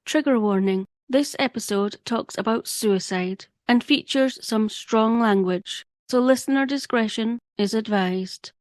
Trigger warning. This episode talks about suicide and features some strong language, so listener discretion is advised.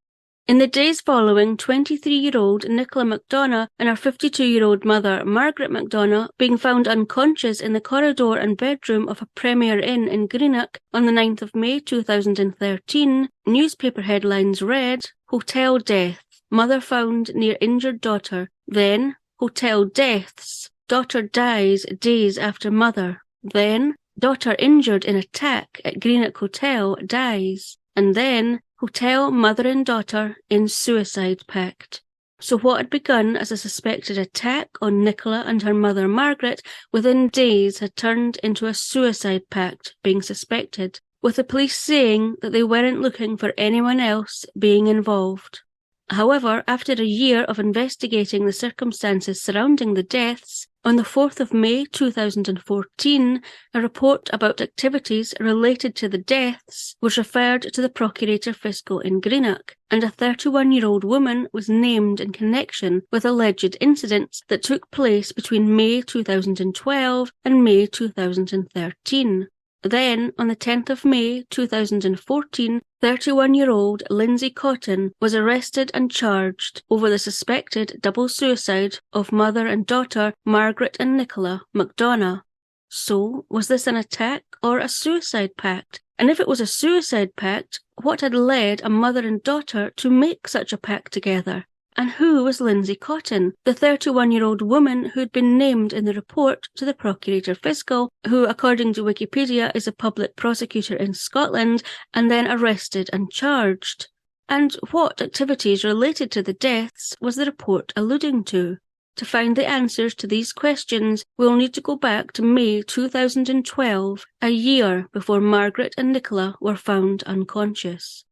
In the days following 23-year-old Nicola McDonough and her 52-year-old mother, Margaret McDonough, being found unconscious in the corridor and bedroom of a Premier Inn in Greenock on the 9th of May 2013, newspaper headlines read, "Hotel Death, Mother Found Near Injured Daughter." Then, "Hotel Deaths, Daughter Dies Days After Mother." Then, "Daughter Injured in Attack at Greenock Hotel Dies." And then, "Hotel Mother and Daughter in Suicide Pact." So what had begun as a suspected attack on Nicola and her mother Margaret within days had turned into a suicide pact being suspected, with the police saying that they weren't looking for anyone else being involved. However, after a year of investigating the circumstances surrounding the deaths, on the 4th of May 2014, a report about activities related to the deaths was referred to the Procurator Fiscal in Greenock, and a 31-year-old woman was named in connection with alleged incidents that took place between May 2012 and May 2013. Then, on the 10th of May 2014, 31-year-old Lindsay Cotton was arrested and charged over the suspected double suicide of mother and daughter Margaret and Nicola McDonough. So, was this an attack or a suicide pact? And if it was a suicide pact, what had led a mother and daughter to make such a pact together? And who was Lindsay Cotton, the 31-year-old woman who had been named in the report to the Procurator Fiscal, who, according to Wikipedia, is a public prosecutor in Scotland, and then arrested and charged? And what activities related to the deaths was the report alluding to? To find the answers to these questions, we'll need to go back to May 2012, a year before Margaret and Nicola were found unconscious.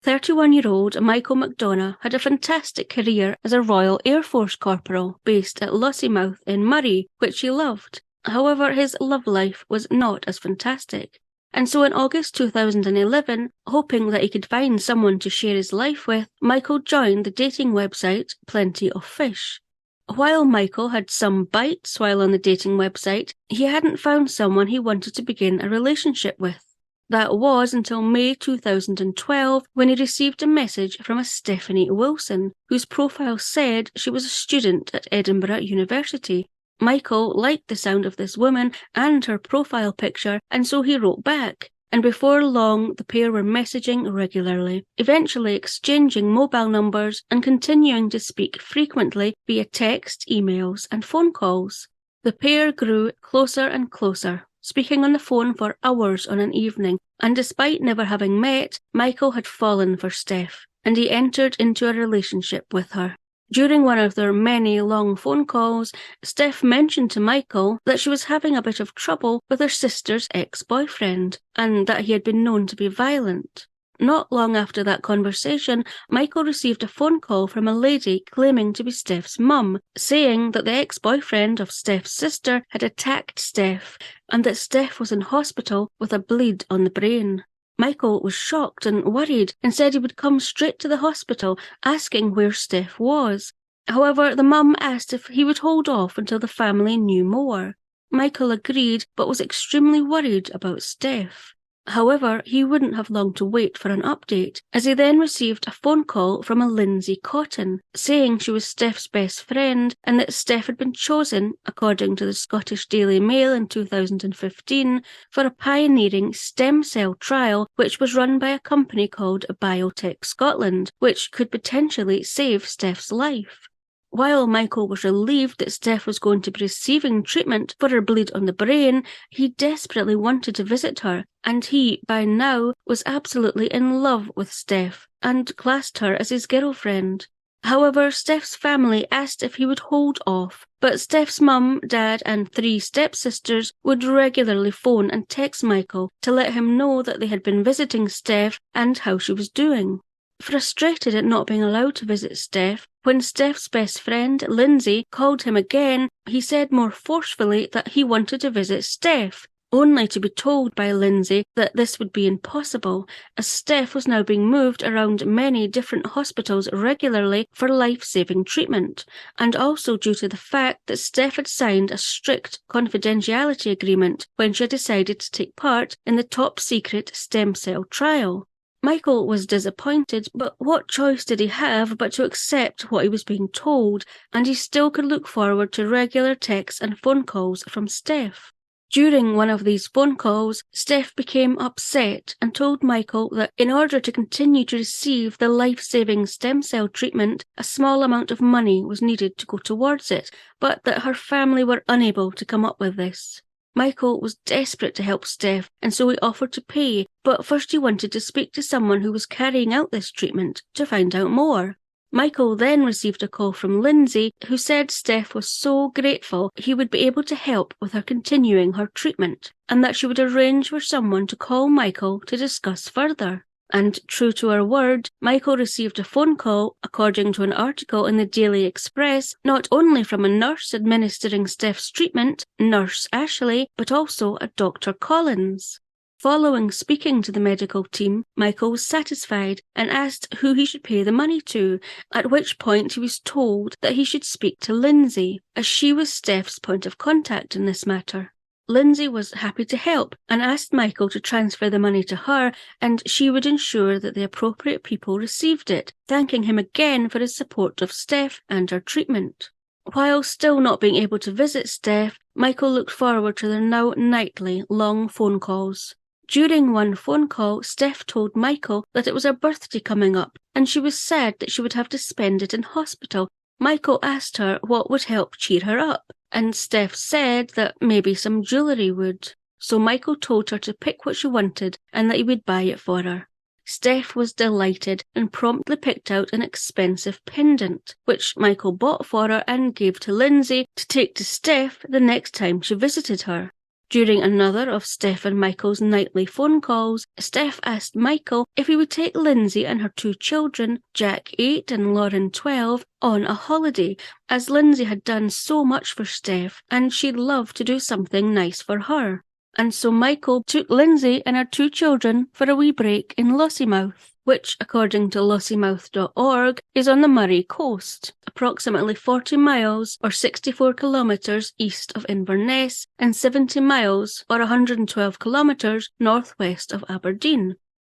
31-year-old Michael McDonough had a fantastic career as a Royal Air Force corporal based at Lossiemouth in Moray, which he loved. However, his love life was not as fantastic. And so in August 2011, hoping that he could find someone to share his life with, Michael joined the dating website Plenty of Fish. While Michael had some bites while on the dating website, he hadn't found someone he wanted to begin a relationship with. That was until May 2012, when he received a message from a Stephanie Wilson, whose profile said she was a student at Edinburgh University. Michael liked the sound of this woman and her profile picture, and so he wrote back, and before long the pair were messaging regularly, eventually exchanging mobile numbers and continuing to speak frequently via text, emails and phone calls. The pair grew closer and closer, speaking on the phone for hours on an evening, and despite never having met, Michael had fallen for Steph, and he entered into a relationship with her. During one of their many long phone calls, Steph mentioned to Michael that she was having a bit of trouble with her sister's ex-boyfriend, and that he had been known to be violent. Not long after that conversation, Michael received a phone call from a lady claiming to be Steph's mum, saying that the ex-boyfriend of Steph's sister had attacked Steph, and that Steph was in hospital with a bleed on the brain. Michael was shocked and worried and said he would come straight to the hospital, asking where Steph was. However, the mum asked if he would hold off until the family knew more. Michael agreed, but was extremely worried about Steph. However, he wouldn't have long to wait for an update, as he then received a phone call from a Lindsay Cotton, saying she was Steph's best friend and that Steph had been chosen, according to the Scottish Daily Mail in 2015, for a pioneering stem cell trial which was run by a company called Biotech Scotland, which could potentially save Steph's life. While Michael was relieved that Steph was going to be receiving treatment for her bleed on the brain, he desperately wanted to visit her, and he, by now, was absolutely in love with Steph, and classed her as his girlfriend. However, Steph's family asked if he would hold off, but Steph's mum, dad and 3 stepsisters would regularly phone and text Michael to let him know that they had been visiting Steph and how she was doing. Frustrated at not being allowed to visit Steph, when Steph's best friend, Lindsay, called him again, he said more forcefully that he wanted to visit Steph, only to be told by Lindsay that this would be impossible, as Steph was now being moved around many different hospitals regularly for life-saving treatment, and also due to the fact that Steph had signed a strict confidentiality agreement when she had decided to take part in the top-secret stem cell trial. Michael was disappointed, but what choice did he have but to accept what he was being told, and he still could look forward to regular texts and phone calls from Steph. During one of these phone calls, Steph became upset and told Michael that in order to continue to receive the life-saving stem cell treatment, a small amount of money was needed to go towards it, but that her family were unable to come up with this. Michael was desperate to help Steph, and so he offered to pay, but first he wanted to speak to someone who was carrying out this treatment to find out more. Michael then received a call from Lindsay, who said Steph was so grateful he would be able to help with her continuing her treatment, and that she would arrange for someone to call Michael to discuss further. And true to her word, Michael received a phone call, according to an article in the Daily Express, not only from a nurse administering Steph's treatment, Nurse Ashley, but also a Dr. Collins. Following speaking to the medical team, Michael was satisfied and asked who he should pay the money to, at which point he was told that he should speak to Lindsay, as she was Steph's point of contact in this matter. Lindsay was happy to help and asked Michael to transfer the money to her, and she would ensure that the appropriate people received it, thanking him again for his support of Steph and her treatment. While still not being able to visit Steph, Michael looked forward to their now nightly long phone calls. During one phone call, Steph told Michael that it was her birthday coming up, and she was sad that she would have to spend it in hospital. Michael asked her what would help cheer her up, and Steph said that maybe some jewellery would. So Michael told her to pick what she wanted and that he would buy it for her. Steph was delighted and promptly picked out an expensive pendant, which Michael bought for her and gave to Lindsay to take to Steph the next time she visited her. During another of Steph and Michael's nightly phone calls, Steph asked Michael if he would take Lindsay and her two children, Jack 8 and Lauren 12, on a holiday, as Lindsay had done so much for Steph and she'd love to do something nice for her. And so Michael took Lindsay and her two children for a wee break in Lossiemouth, which, according to lossiemouth.org, is on the Moray coast, approximately 40 miles or 64 kilometres east of Inverness and 70 miles or 112 kilometres northwest of Aberdeen.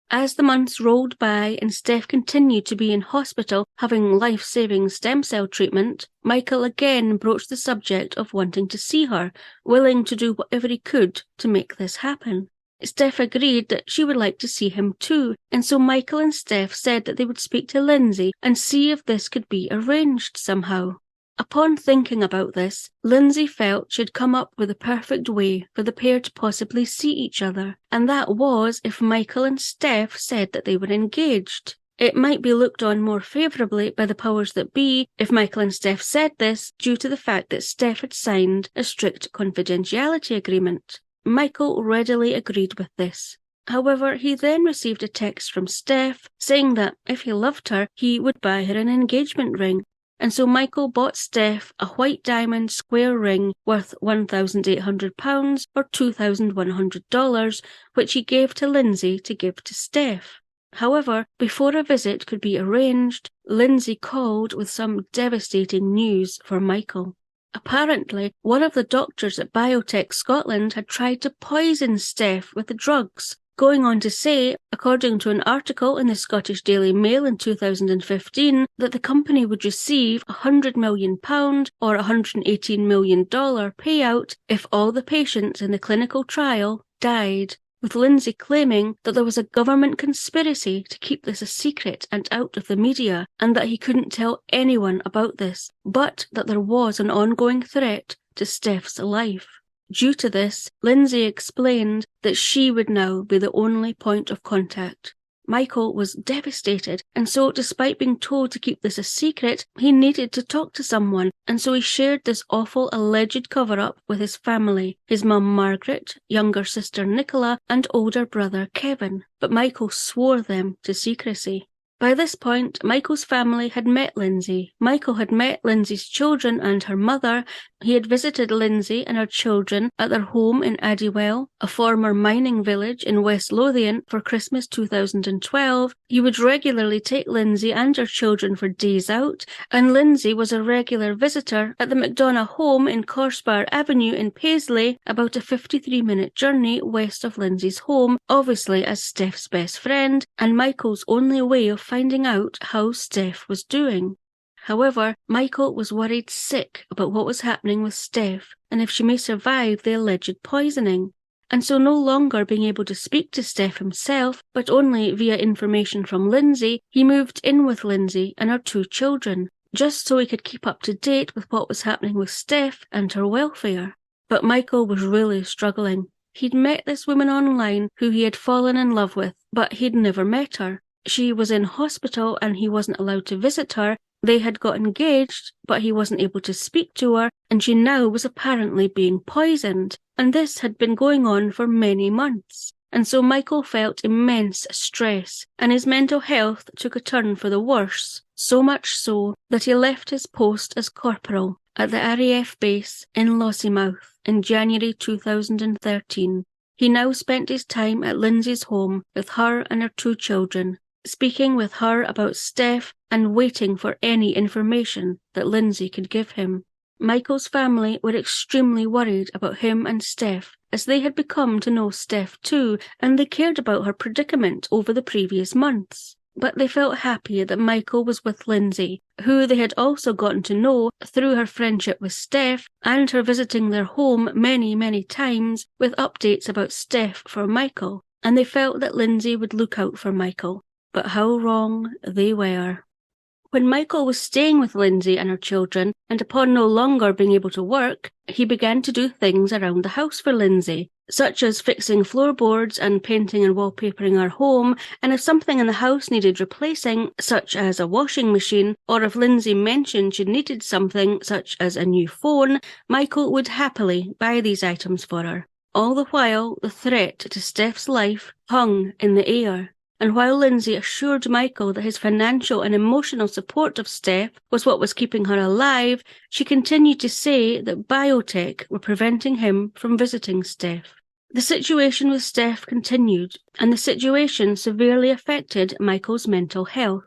As the months rolled by and Steph continued to be in hospital having life-saving stem cell treatment, Michael again broached the subject of wanting to see her, willing to do whatever he could to make this happen. Steph agreed that she would like to see him too, and so Michael and Steph said that they would speak to Lindsay and see if this could be arranged somehow. Upon thinking about this, Lindsay felt she'd come up with the perfect way for the pair to possibly see each other, and that was if Michael and Steph said that they were engaged. It might be looked on more favourably by the powers that be if Michael and Steph said this due to the fact that Steph had signed a strict confidentiality agreement. Michael readily agreed with this. However, he then received a text from Steph saying that if he loved her, he would buy her an engagement ring. And so Michael bought Steph a white diamond square ring worth £1,800 or $2,100, which he gave to Lindsay to give to Steph. However, before a visit could be arranged, Lindsay called with some devastating news for Michael. Apparently, one of the doctors at Biotech Scotland had tried to poison Steph with the drugs, going on to say, according to an article in the Scottish Daily Mail in 2015, that the company would receive £100 million or $118 million payout if all the patients in the clinical trial died, with Lindsay claiming that there was a government conspiracy to keep this a secret and out of the media, and that he couldn't tell anyone about this, but that there was an ongoing threat to Steph's life. Due to this, Lindsay explained that she would now be the only point of contact. Michael was devastated, and so despite being told to keep this a secret, he needed to talk to someone, and so he shared this awful alleged cover-up with his family, his mum Margaret, younger sister Nicola, and older brother Kevin, but Michael swore them to secrecy. By this point, Michael's family had met Lindsay. Michael had met Lindsay's children and her mother. He had visited Lindsay and her children at their home in Addywell, a former mining village in West Lothian, for Christmas 2012. He would regularly take Lindsay and her children for days out, and Lindsay was a regular visitor at the McDonough home in Corsbar Avenue in Paisley, about a 53-minute journey west of Lindsay's home, obviously as Steph's best friend, and Michael's only way of finding out how Steph was doing. However, Michael was worried sick about what was happening with Steph and if she may survive the alleged poisoning. And so no longer being able to speak to Steph himself, but only via information from Lindsay, he moved in with Lindsay and her 2 children, just so he could keep up to date with what was happening with Steph and her welfare. But Michael was really struggling. He'd met this woman online who he had fallen in love with, but he'd never met her. She was in hospital and he wasn't allowed to visit her. They had got engaged, but he wasn't able to speak to her, and she now was apparently being poisoned. And this had been going on for many months. And so Michael felt immense stress, and his mental health took a turn for the worse, so much so that he left his post as corporal at the RAF base in Lossiemouth in January 2013. He now spent his time at Lindsay's home with her and her 2 children, speaking with her about Steph and waiting for any information that Lindsay could give him. Michael's family were extremely worried about him and Steph, as they had become to know Steph too, and they cared about her predicament over the previous months. But they felt happy that Michael was with Lindsay, who they had also gotten to know through her friendship with Steph and her visiting their home many, many times with updates about Steph for Michael, and they felt that Lindsay would look out for Michael. But how wrong they were. When Michael was staying with Lindsay and her children, and upon no longer being able to work, he began to do things around the house for Lindsay, such as fixing floorboards and painting and wallpapering her home, and if something in the house needed replacing, such as a washing machine, or if Lindsay mentioned she needed something, such as a new phone, Michael would happily buy these items for her. All the while, the threat to Steph's life hung in the air. And while Lindsay assured Michael that his financial and emotional support of Steph was what was keeping her alive, she continued to say that biotech were preventing him from visiting Steph. The situation with Steph continued, and the situation severely affected Michael's mental health.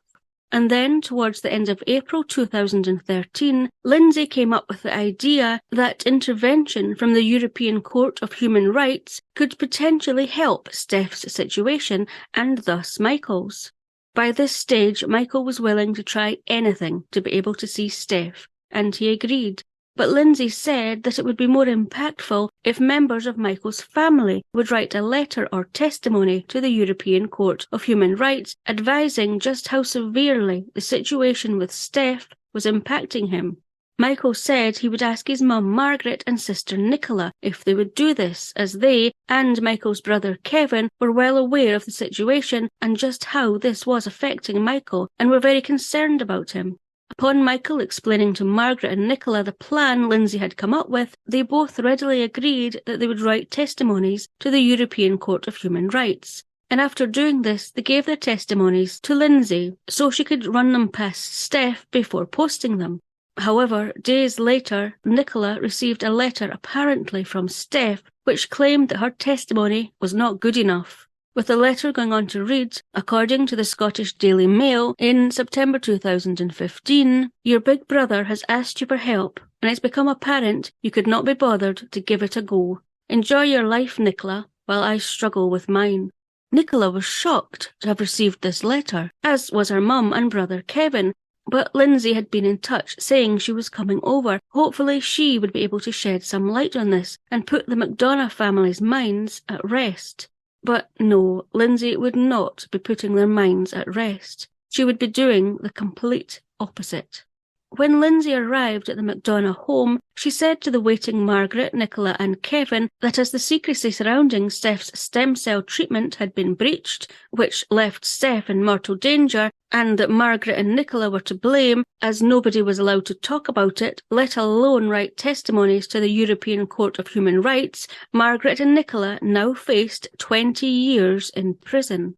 And then, towards the end of April 2013, Lindsay came up with the idea that intervention from the European Court of Human Rights could potentially help Steph's situation, and thus Michael's. By this stage, Michael was willing to try anything to be able to see Steph, and he agreed. But Lindsay said that it would be more impactful if members of Michael's family would write a letter or testimony to the European Court of Human Rights advising just how severely the situation with Steph was impacting him. Michael said he would ask his mum Margaret and sister Nicola if they would do this, as they and Michael's brother Kevin were well aware of the situation and just how this was affecting Michael and were very concerned about him. Upon Michael explaining to Margaret and Nicola the plan Lindsay had come up with, they both readily agreed that they would write testimonies to the European Court of Human Rights. And after doing this, they gave their testimonies to Lindsay so she could run them past Steph before posting them. However, days later, Nicola received a letter apparently from Steph which claimed that her testimony was not good enough, with the letter going on to read, according to the Scottish Daily Mail, in September 2015, "Your big brother has asked you for help, and it's become apparent you could not be bothered to give it a go. Enjoy your life, Nicola, while I struggle with mine." Nicola was shocked to have received this letter, as was her mum and brother Kevin, but Lindsay had been in touch saying she was coming over. Hopefully she would be able to shed some light on this and put the McDonough family's minds at rest. But no, Lindsay would not be putting their minds at rest. She would be doing the complete opposite. When Lindsay arrived at the McDonough home, she said to the waiting Margaret, Nicola and Kevin that as the secrecy surrounding Steph's stem cell treatment had been breached, which left Steph in mortal danger, and that Margaret and Nicola were to blame, as nobody was allowed to talk about it, let alone write testimonies to the European Court of Human Rights, Margaret and Nicola now faced 20 years in prison.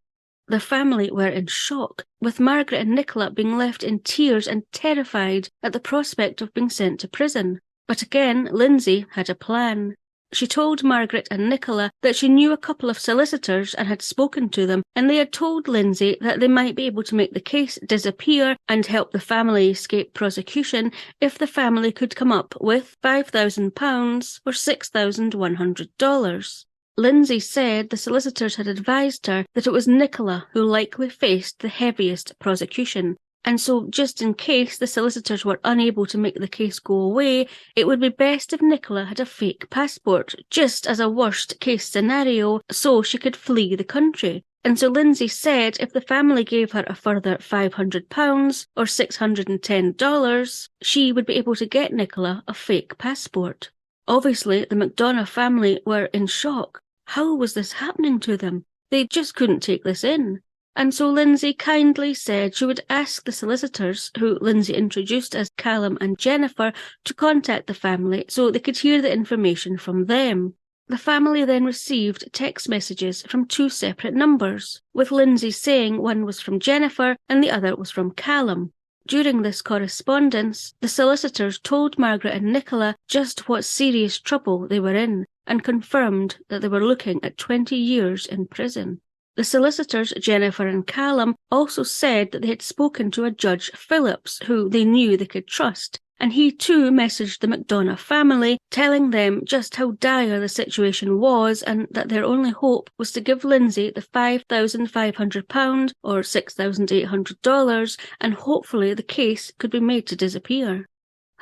The family were in shock, with Margaret and Nicola being left in tears and terrified at the prospect of being sent to prison. But again, Lindsay had a plan. She told Margaret and Nicola that she knew a couple of solicitors and had spoken to them, and they had told Lindsay that they might be able to make the case disappear and help the family escape prosecution if the family could come up with £5,000 or $6,100. Lindsay said the solicitors had advised her that it was Nicola who likely faced the heaviest prosecution, and so just in case the solicitors were unable to make the case go away, it would be best if Nicola had a fake passport, just as a worst-case scenario, so she could flee the country. And so Lindsay said if the family gave her a further £500 or $610, she would be able to get Nicola a fake passport. Obviously, the McDonough family were in shock. How was this happening to them? They just couldn't take this in. And so Lindsay kindly said she would ask the solicitors, who Lindsay introduced as Callum and Jennifer, to contact the family so they could hear the information from them. The family then received text messages from 2 separate numbers, with Lindsay saying one was from Jennifer and the other was from Callum. During this correspondence, the solicitors told Margaret and Nicola just what serious trouble they were in and confirmed that they were looking at 20 years in prison. The solicitors, Jennifer and Callum, also said that they had spoken to a Judge Phillips, who they knew they could trust, and he too messaged the McDonough family, telling them just how dire the situation was and that their only hope was to give Lindsay the £5,500 or $6,800 and hopefully the case could be made to disappear.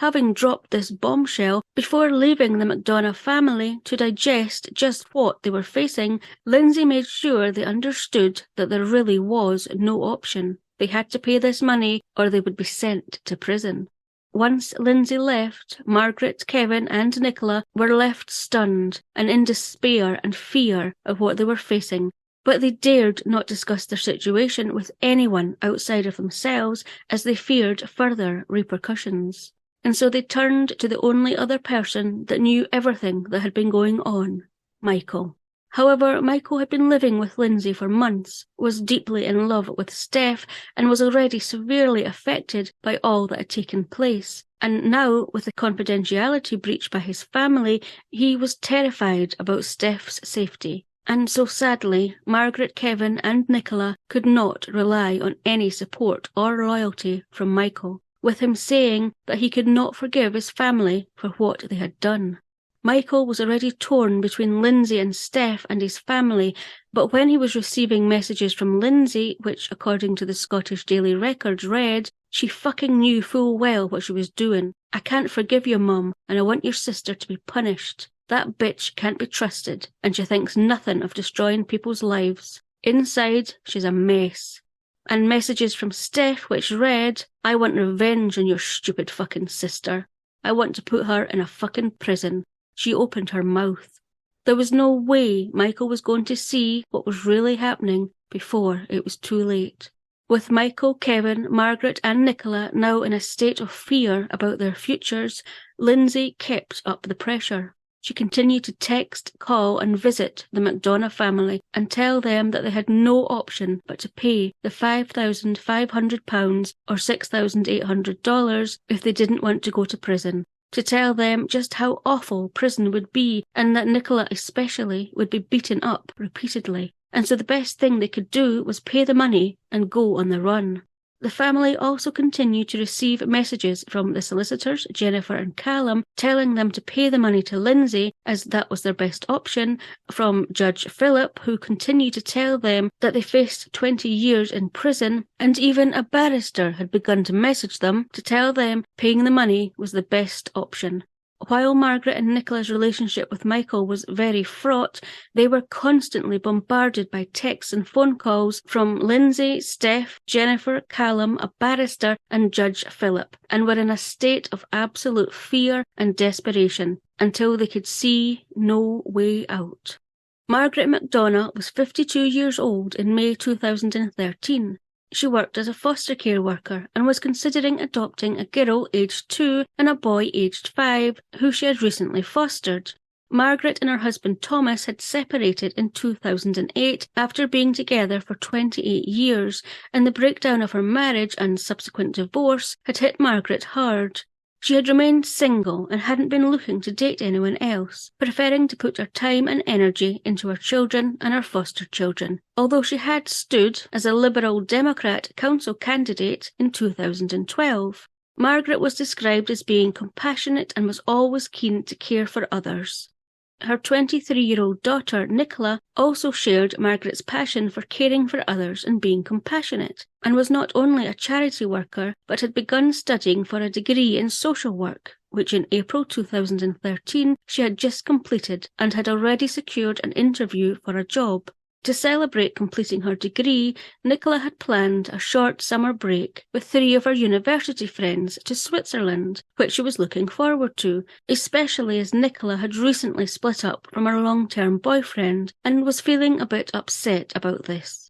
Having dropped this bombshell, before leaving the McDonough family to digest just what they were facing, Lindsay made sure they understood that there really was no option. They had to pay this money or they would be sent to prison. Once Lindsay left, Margaret, Kevin and Nicola were left stunned and in despair and fear of what they were facing, but they dared not discuss their situation with anyone outside of themselves as they feared further repercussions. And so they turned to the only other person that knew everything that had been going on, Michael. However, Michael had been living with Lindsay for months, was deeply in love with Steph, and was already severely affected by all that had taken place. And now, with the confidentiality breached by his family, he was terrified about Steph's safety. And so sadly, Margaret, Kevin and Nicola could not rely on any support or loyalty from Michael, with him saying that he could not forgive his family for what they had done. Michael was already torn between Lindsay and Steph and his family, but when he was receiving messages from Lindsay, which according to the Scottish Daily Records read, "She fucking knew full well what she was doing. I can't forgive your mum, and I want your sister to be punished. That bitch can't be trusted, and she thinks nothing of destroying people's lives. Inside, she's a mess." And messages from Steph which read, "I want revenge on your stupid fucking sister. I want to put her in a fucking prison. She opened her mouth." There was no way Michael was going to see what was really happening before it was too late. With Michael, Kevin, Margaret and Nicola now in a state of fear about their futures, Lindsay kept up the pressure. She continued to text, call and visit the McDonough family and tell them that they had no option but to pay the £5,500 or $6,800 if they didn't want to go to prison. To tell them just how awful prison would be and that Nicola especially would be beaten up repeatedly. And so the best thing they could do was pay the money and go on the run. The family also continued to receive messages from the solicitors, Jennifer and Callum, telling them to pay the money to Lindsay as that was their best option, from Judge Philip, who continued to tell them that they faced 20 years in prison, and even a barrister had begun to message them to tell them paying the money was the best option. While Margaret and Nicola's relationship with Michael was very fraught, they were constantly bombarded by texts and phone calls from Lindsay, Steph, Jennifer, Callum, a barrister and Judge Philip, and were in a state of absolute fear and desperation until they could see no way out. Margaret McDonough was 52 years old in May 2013. She worked as a foster care worker and was considering adopting a girl aged 2 and a boy aged 5 who she had recently fostered. Margaret and her husband Thomas had separated in 2008 after being together for 28 years, and the breakdown of her marriage and subsequent divorce had hit Margaret hard. She had remained single and hadn't been looking to date anyone else, preferring to put her time and energy into her children and her foster children, although she had stood as a Liberal Democrat council candidate in 2012. Margaret was described as being compassionate and was always keen to care for others. Her 23-year-old daughter, Nicola, also shared Margaret's passion for caring for others and being compassionate, and was not only a charity worker, but had begun studying for a degree in social work, which in April 2013 she had just completed and had already secured an interview for a job. To celebrate completing her degree, Nicola had planned a short summer break with 3 of her university friends to Switzerland, which she was looking forward to, especially as Nicola had recently split up from her long-term boyfriend and was feeling a bit upset about this.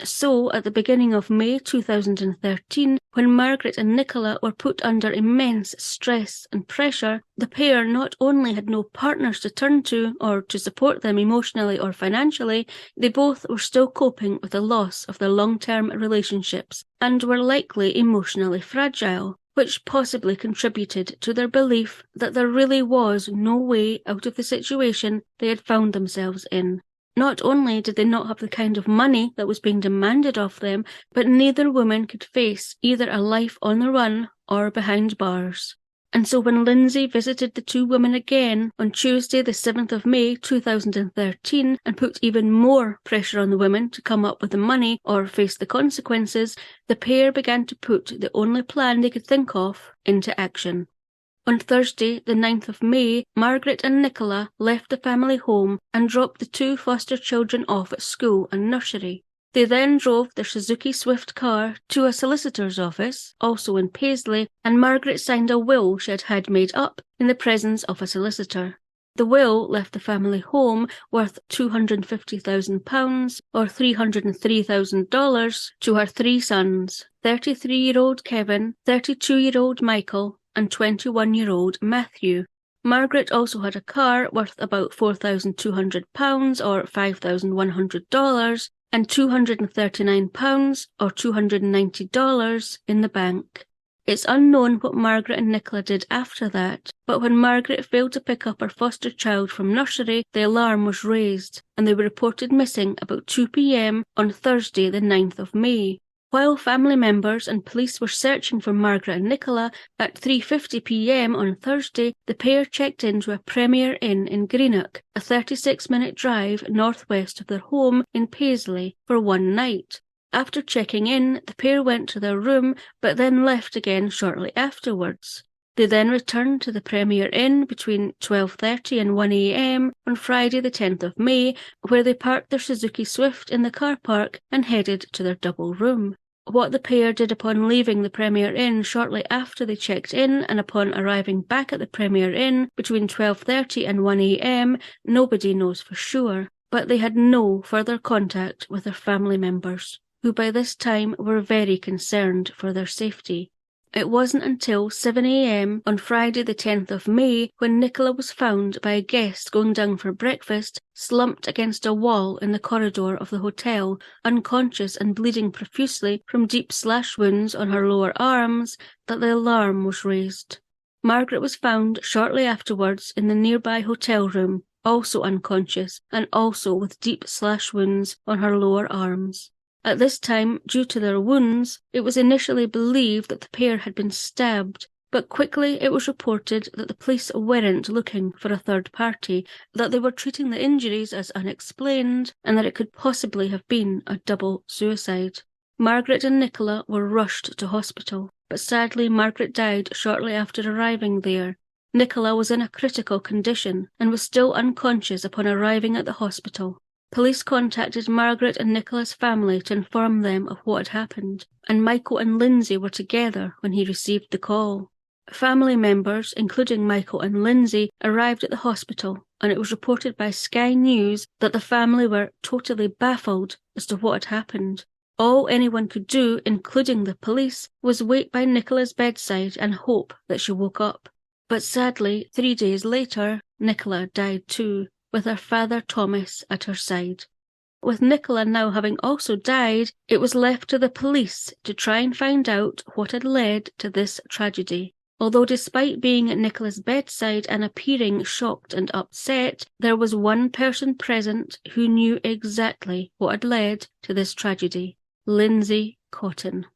So, at the beginning of May 2013, when Margaret and Nicola were put under immense stress and pressure, the pair not only had no partners to turn to or to support them emotionally or financially, they both were still coping with the loss of their long-term relationships and were likely emotionally fragile, which possibly contributed to their belief that there really was no way out of the situation they had found themselves in. Not only did they not have the kind of money that was being demanded of them, but neither woman could face either a life on the run or behind bars. And so when Lindsay visited the 2 women again on Tuesday the 7th of May 2013 and put even more pressure on the women to come up with the money or face the consequences, the pair began to put the only plan they could think of into action. On Thursday, the 9th of May, Margaret and Nicola left the family home and dropped the 2 foster children off at school and nursery. They then drove their Suzuki Swift car to a solicitor's office, also in Paisley, and Margaret signed a will she had had made up in the presence of a solicitor. The will left the family home worth £250,000 or $303,000 to her 3 sons, 33-year-old Kevin, 32-year-old Michael, and 21-year-old Matthew. Margaret also had a car worth about £4,200 or $5,100 and £239 or $290 in the bank. It's unknown what Margaret and Nicola did after that, but when Margaret failed to pick up her foster child from nursery, the alarm was raised, and they were reported missing about 2 p.m. on Thursday the 9th of May. While family members and police were searching for Margaret and Nicola, at 3:50 p.m. on Thursday, the pair checked into a Premier Inn in Greenock, a 36-minute drive northwest of their home in Paisley, for one night. After checking in, the pair went to their room, but then left again shortly afterwards. They then returned to the Premier Inn between 12:30 and 1 a.m. on Friday the 10th of May, where they parked their Suzuki Swift in the car park and headed to their double room. What the pair did upon leaving the Premier Inn shortly after they checked in and upon arriving back at the Premier Inn between 12:30 and 1 a.m. nobody knows for sure, but they had no further contact with their family members, who by this time were very concerned for their safety. It wasn't until 7 a.m. on Friday the 10th of May when Nicola was found by a guest going down for breakfast, slumped against a wall in the corridor of the hotel, unconscious and bleeding profusely from deep slash wounds on her lower arms, that the alarm was raised. Margaret was found shortly afterwards in the nearby hotel room, also unconscious and also with deep slash wounds on her lower arms. At this time, due to their wounds, it was initially believed that the pair had been stabbed, but quickly it was reported that the police weren't looking for a third party, that they were treating the injuries as unexplained, and that it could possibly have been a double suicide. Margaret and Nicola were rushed to hospital, but sadly Margaret died shortly after arriving there. Nicola was in a critical condition and was still unconscious upon arriving at the hospital. Police contacted Margaret and Nicola's family to inform them of what had happened, and Michael and Lindsay were together when he received the call. Family members, including Michael and Lindsay, arrived at the hospital, and it was reported by Sky News that the family were totally baffled as to what had happened. All anyone could do, including the police, was wait by Nicola's bedside and hope that she woke up. But sadly, 3 days later, Nicola died too, with her father Thomas at her side. With Nicola now having also died, it was left to the police to try and find out what had led to this tragedy. Although despite being at Nicola's bedside and appearing shocked and upset, there was one person present who knew exactly what had led to this tragedy: Lindsay Cotton.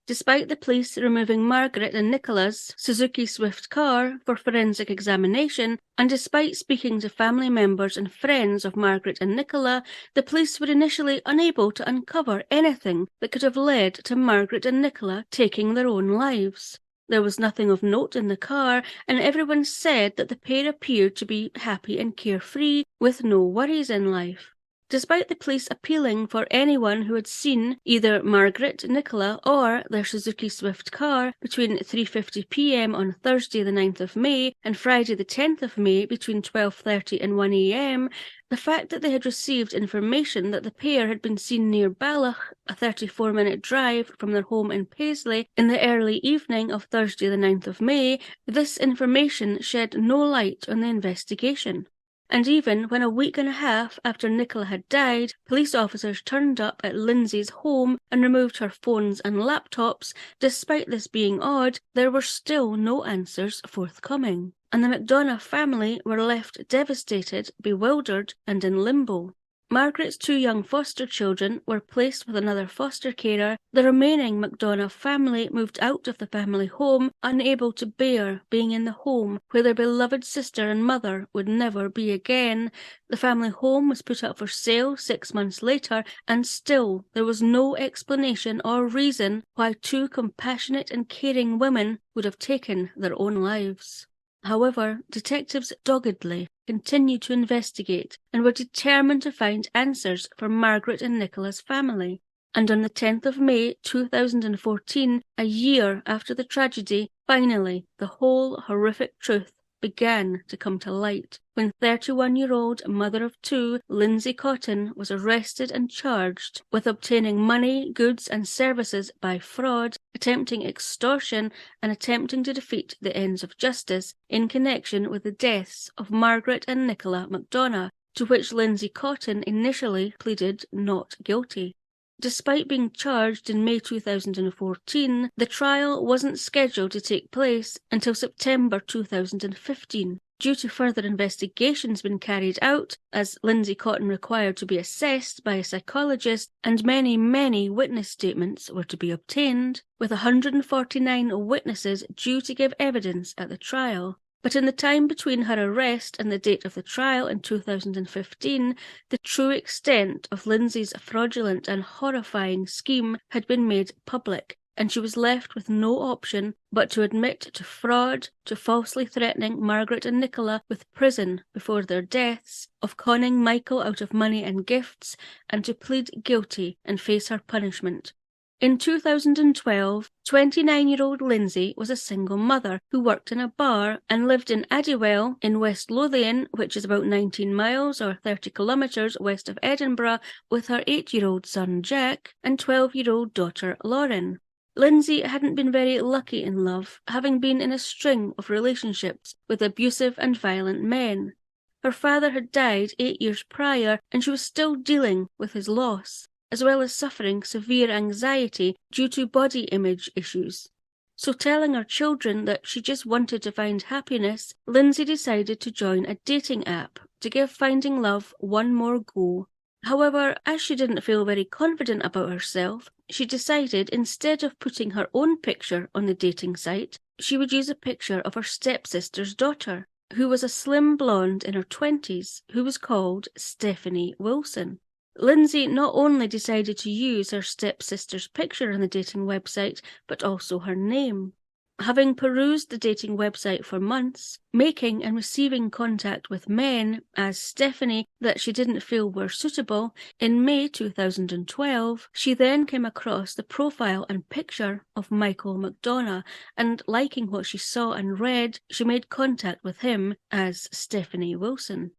Despite the police removing Margaret and Nicola's Suzuki Swift car for forensic examination, and despite speaking to family members and friends of Margaret and Nicola, the police were initially unable to uncover anything that could have led to Margaret and Nicola taking their own lives. There was nothing of note in the car, and everyone said that the pair appeared to be happy and carefree, with no worries in life. Despite the police appealing for anyone who had seen either Margaret, Nicola, or their Suzuki Swift car between 3:50 p.m. on Thursday the 9th of May and Friday the 10th of May between 12:30 and 1 a.m., the fact that they had received information that the pair had been seen near Balloch, a 34-minute drive from their home in Paisley, in the early evening of Thursday the 9th of May, this information shed no light on the investigation. And even when a week and a half after Nicola had died, police officers turned up at Lindsay's home and removed her phones and laptops, despite this being odd, there were still no answers forthcoming. And the McDonough family were left devastated, bewildered, and in limbo. Margaret's 2 young foster children were placed with another foster carer. The remaining McDonough family moved out of the family home, unable to bear being in the home where their beloved sister and mother would never be again. The family home was put up for sale 6 months later, and still there was no explanation or reason why 2 compassionate and caring women would have taken their own lives. However, detectives doggedly continued to investigate and were determined to find answers for Margaret and Nicola's family. And on the 10th of May 2014, a year after the tragedy, finally the whole horrific truth began to come to light when 31-year-old mother of 2, Lindsay Cotton, was arrested and charged with obtaining money, goods and services by fraud, attempting extortion, and attempting to defeat the ends of justice in connection with the deaths of Margaret and Nicola McDonough, to which Lindsay Cotton initially pleaded not guilty. Despite being charged in May 2014, the trial wasn't scheduled to take place until September 2015. Due to further investigations being carried out, as Lindsay Cotton required to be assessed by a psychologist, and many witness statements were to be obtained, with 149 witnesses due to give evidence at the trial. But in the time between her arrest and the date of the trial in 2015, the true extent of Lindsay's fraudulent and horrifying scheme had been made public, and she was left with no option but to admit to fraud, to falsely threatening Margaret and Nicola with prison before their deaths, of conning Michael out of money and gifts, and to plead guilty and face her punishment. In 2012, 29-year-old Lindsay was a single mother who worked in a bar and lived in Addywell in West Lothian, which is about 19 miles or 30 kilometres west of Edinburgh, with her 8-year-old son Jack and 12-year-old daughter Lauren. Lindsay hadn't been very lucky in love, having been in a string of relationships with abusive and violent men. Her father had died 8 years prior, and she was still dealing with his loss, as well as suffering severe anxiety due to body image issues. So telling her children that she just wanted to find happiness, Lindsay decided to join a dating app to give finding love one more go. However, as she didn't feel very confident about herself, she decided instead of putting her own picture on the dating site, she would use a picture of her stepsister's daughter, who was a slim blonde in her 20s, who was called Stephanie Wilson. Lindsay not only decided to use her stepsister's picture on the dating website, but also her name. Having perused the dating website for months, making and receiving contact with men as Stephanie that she didn't feel were suitable, in May 2012, she then came across the profile and picture of Michael McDonough, and liking what she saw and read, she made contact with him as Stephanie Wilson.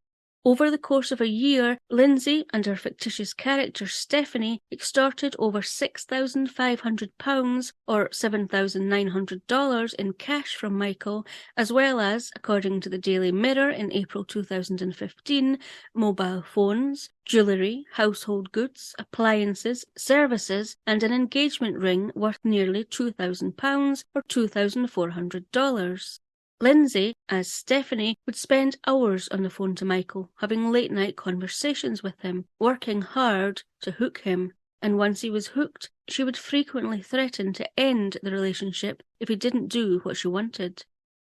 Over the course of a year, Lindsay and her fictitious character Stephanie extorted over £6,500 or $7,900 in cash from Michael, as well as, according to the Daily Mirror in April 2015, mobile phones, jewellery, household goods, appliances, services, and an engagement ring worth nearly £2,000 or $2,400. Lindsay, as Stephanie, would spend hours on the phone to Michael, having late-night conversations with him, working hard to hook him, and once he was hooked, she would frequently threaten to end the relationship if he didn't do what she wanted.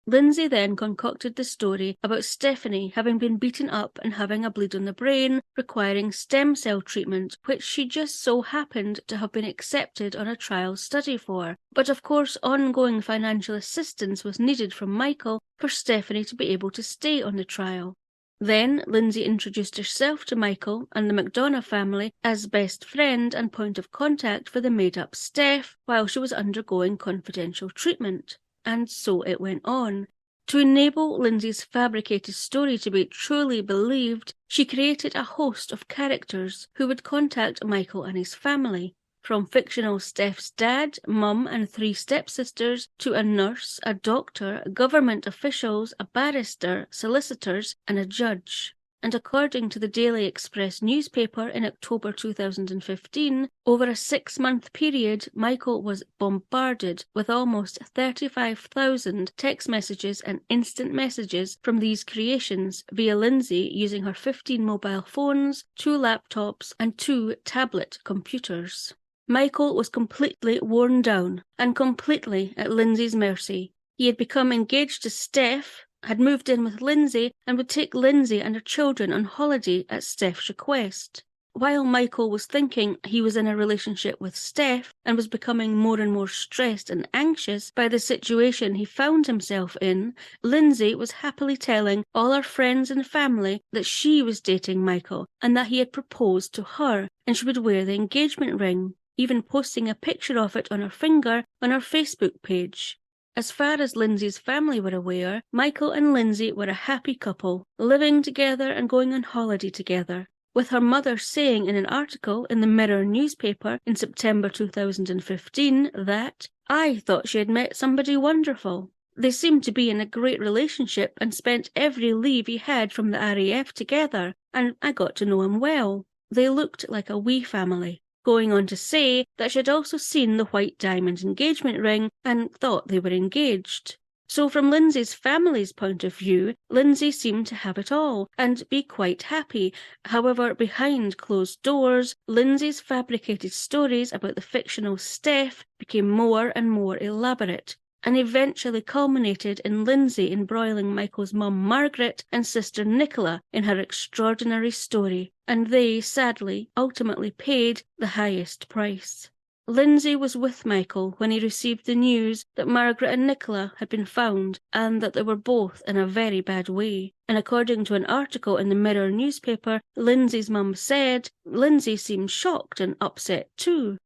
Lindsay then concocted the story about Stephanie having been beaten up and having a bleed on the brain, requiring stem cell treatment, which she just so happened to have been accepted on a trial study for. But of course, ongoing financial assistance was needed from Michael for Stephanie to be able to stay on the trial. Then Lindsay introduced herself to Michael and the McDonough family as best friend and point of contact for the made-up Steph while she was undergoing confidential treatment. And so it went on. To enable Lindsay's fabricated story to be truly believed, she created a host of characters who would contact Michael and his family, from fictional Steph's dad, mum and 3 stepsisters, to a nurse, a doctor, government officials, a barrister, solicitors, and a judge. And according to the Daily Express newspaper in October 2015, over a 6-month period, Michael was bombarded with almost 35,000 text messages and instant messages from these creations via Lindsay using her 15 mobile phones, 2 laptops, and 2 tablet computers. Michael was completely worn down and completely at Lindsay's mercy. He had become engaged to Steph, had moved in with Lindsay, and would take Lindsay and her children on holiday at Steph's request. While Michael was thinking he was in a relationship with Steph and was becoming more and more stressed and anxious by the situation he found himself in, Lindsay was happily telling all her friends and family that she was dating Michael and that he had proposed to her and she would wear the engagement ring, even posting a picture of it on her finger on her Facebook page. As far as Lindsay's family were aware, Michael and Lindsay were a happy couple, living together and going on holiday together, with her mother saying in an article in the Mirror newspaper in September 2015 that, "I thought she had met somebody wonderful. They seemed to be in a great relationship and spent every leave he had from the RAF together, and I got to know him well. They looked like a wee family," going on to say that she had also seen the white diamond engagement ring and thought they were engaged. So from Lindsay's family's point of view, Lindsay seemed to have it all and be quite happy. However, behind closed doors, Lindsay's fabricated stories about the fictional Steph became more and more elaborate, and eventually culminated in Lindsay embroiling Michael's mum Margaret and sister Nicola in her extraordinary story, and they, sadly, ultimately paid the highest price. Lindsay was with Michael when he received the news that Margaret and Nicola had been found and that they were both in a very bad way. And according to an article in the Mirror newspaper, Lindsay's mum said Lindsay seemed shocked and upset too.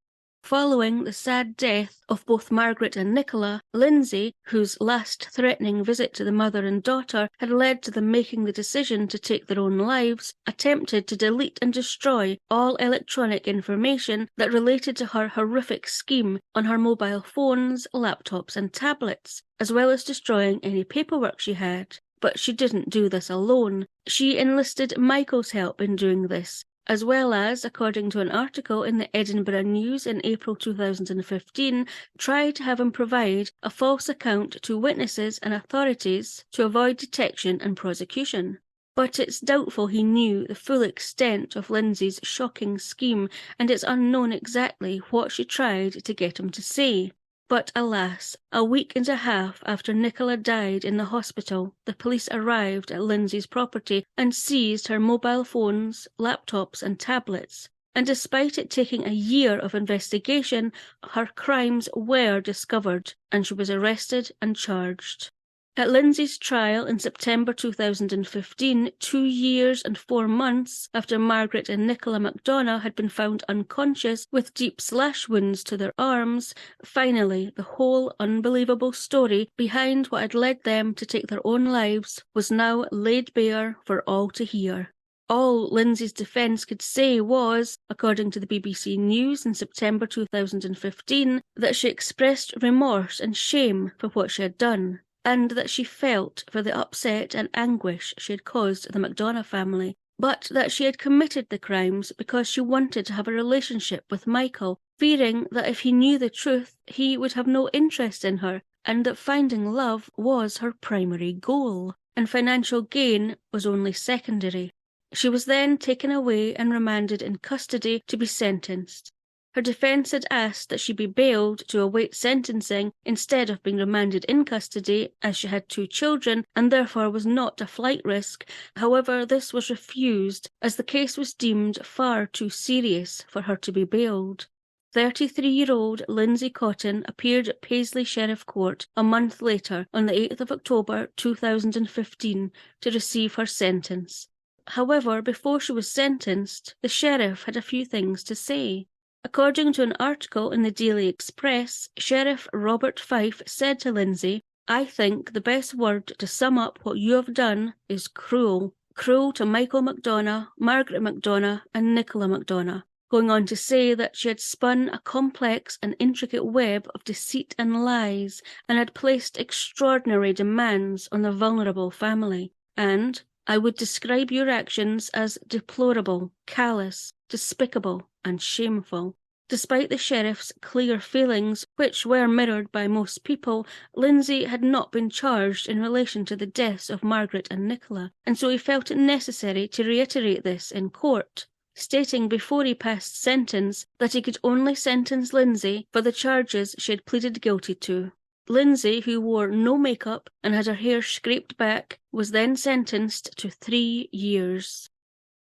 Following the sad death of both Margaret and Nicola, Lindsay, whose last threatening visit to the mother and daughter had led to them making the decision to take their own lives, attempted to delete and destroy all electronic information that related to her horrific scheme on her mobile phones, laptops and tablets, as well as destroying any paperwork she had. But she didn't do this alone. She enlisted Michael's help in doing this, as well as, according to an article in the Edinburgh News in April 2015, tried to have him provide a false account to witnesses and authorities to avoid detection and prosecution. But it's doubtful he knew the full extent of Lindsay's shocking scheme, and it's unknown exactly what she tried to get him to say. But alas, a week and a half after Nicola died in the hospital, the police arrived at Lindsay's property and seized her mobile phones, laptops and tablets. And despite it taking a year of investigation, her crimes were discovered and she was arrested and charged. At Lindsay's trial in September 2015, 2 years and 4 months after Margaret and Nicola McDonough had been found unconscious with deep slash wounds to their arms, finally the whole unbelievable story behind what had led them to take their own lives was now laid bare for all to hear. All Lindsay's defence could say was, according to the BBC News in September 2015, that she expressed remorse and shame for what she had done, and that she felt for the upset and anguish she had caused the McDonough family, but that she had committed the crimes because she wanted to have a relationship with Michael, fearing that if he knew the truth, he would have no interest in her, and that finding love was her primary goal, and financial gain was only secondary. She was then taken away and remanded in custody to be sentenced. Her defence had asked that she be bailed to await sentencing instead of being remanded in custody, as she had 2 children and therefore was not a flight risk. However, this was refused, as the case was deemed far too serious for her to be bailed. 33-year-old Lindsay Cotton appeared at Paisley Sheriff Court a month later, on the 8th of October 2015, to receive her sentence. However, before she was sentenced, the sheriff had a few things to say. According to an article in the Daily Express, Sheriff Robert Fife said to Lindsay, "I think the best word to sum up what you have done is cruel. Cruel to Michael McDonough, Margaret McDonough, and Nicola McDonough," going on to say that she had spun a complex and intricate web of deceit and lies and had placed extraordinary demands on the vulnerable family. And "I would describe your actions as deplorable, callous, despicable, and shameful." Despite the sheriff's clear feelings, which were mirrored by most people, Lindsay had not been charged in relation to the deaths of Margaret and Nicola, and so he felt it necessary to reiterate this in court, stating before he passed sentence that he could only sentence Lindsay for the charges she had pleaded guilty to. Lindsay, who wore no makeup and had her hair scraped back, was then sentenced to 3 years.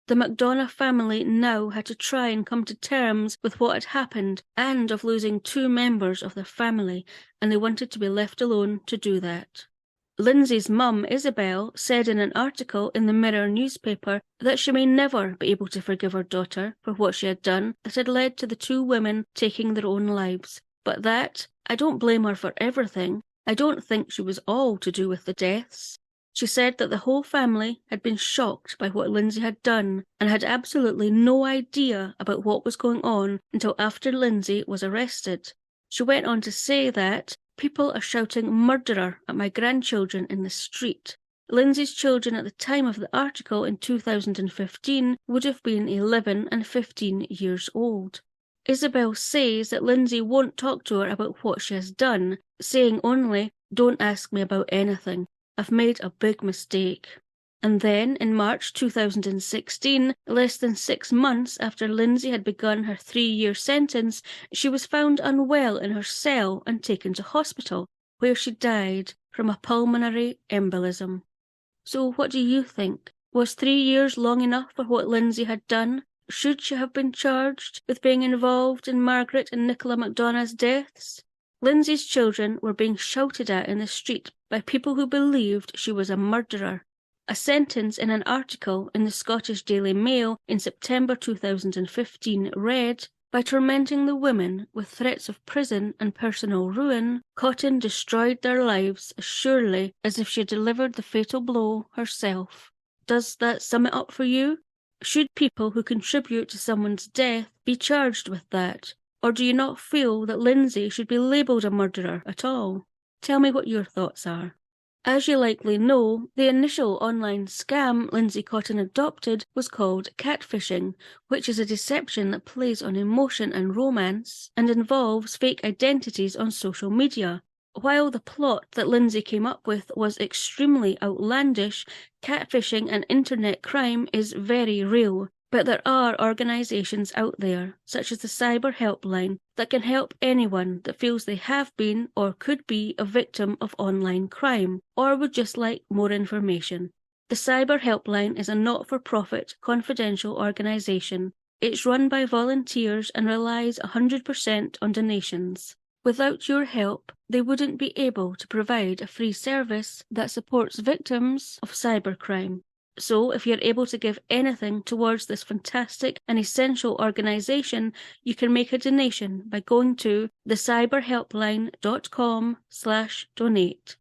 The McDonough family now had to try and come to terms with what had happened and of losing 2 members of their family, and they wanted to be left alone to do that. Lindsay's mum, Isabel, said in an article in the Mirror newspaper that she may never be able to forgive her daughter for what she had done that had led to the 2 women taking their own lives, but that, "I don't blame her for everything. I don't think she was all to do with the deaths." She said that the whole family had been shocked by what Lindsay had done and had absolutely no idea about what was going on until after Lindsay was arrested. She went on to say that, "People are shouting 'murderer' at my grandchildren in the street." Lindsay's children at the time of the article in 2015 would have been 11 and 15 years old. Isabel says that Lindsay won't talk to her about what she has done, saying only, "Don't ask me about anything. I've made a big mistake." And then, in March 2016, less than 6 months after Lindsay had begun her 3-year sentence, she was found unwell in her cell and taken to hospital, where she died from a pulmonary embolism. So what do you think? Was 3 years long enough for what Lindsay had done? Should she have been charged with being involved in Margaret and Nicola McDonough's deaths? Lindsay's children were being shouted at in the street by people who believed she was a murderer. A sentence in an article in the Scottish Daily Mail in September 2015 read, "By tormenting the women with threats of prison and personal ruin, Cotton destroyed their lives as surely as if she had delivered the fatal blow herself." Does that sum it up for you? Should people who contribute to someone's death be charged with that? Or do you not feel that Lindsay should be labelled a murderer at all? Tell me what your thoughts are. As you likely know, the initial online scam Lindsay Cotton adopted was called catfishing, which is a deception that plays on emotion and romance and involves fake identities on social media. While the plot that Lindsay came up with was extremely outlandish, catfishing and internet crime is very real. But there are organisations out there, such as the Cyber Helpline, that can help anyone that feels they have been or could be a victim of online crime, or would just like more information. The Cyber Helpline is a not-for-profit, confidential organisation. It's run by volunteers and relies 100% on donations. Without your help, they wouldn't be able to provide a free service that supports victims of cybercrime. So, if you're able to give anything towards this fantastic and essential organisation, you can make a donation by going to thecyberhelpline.com/donate.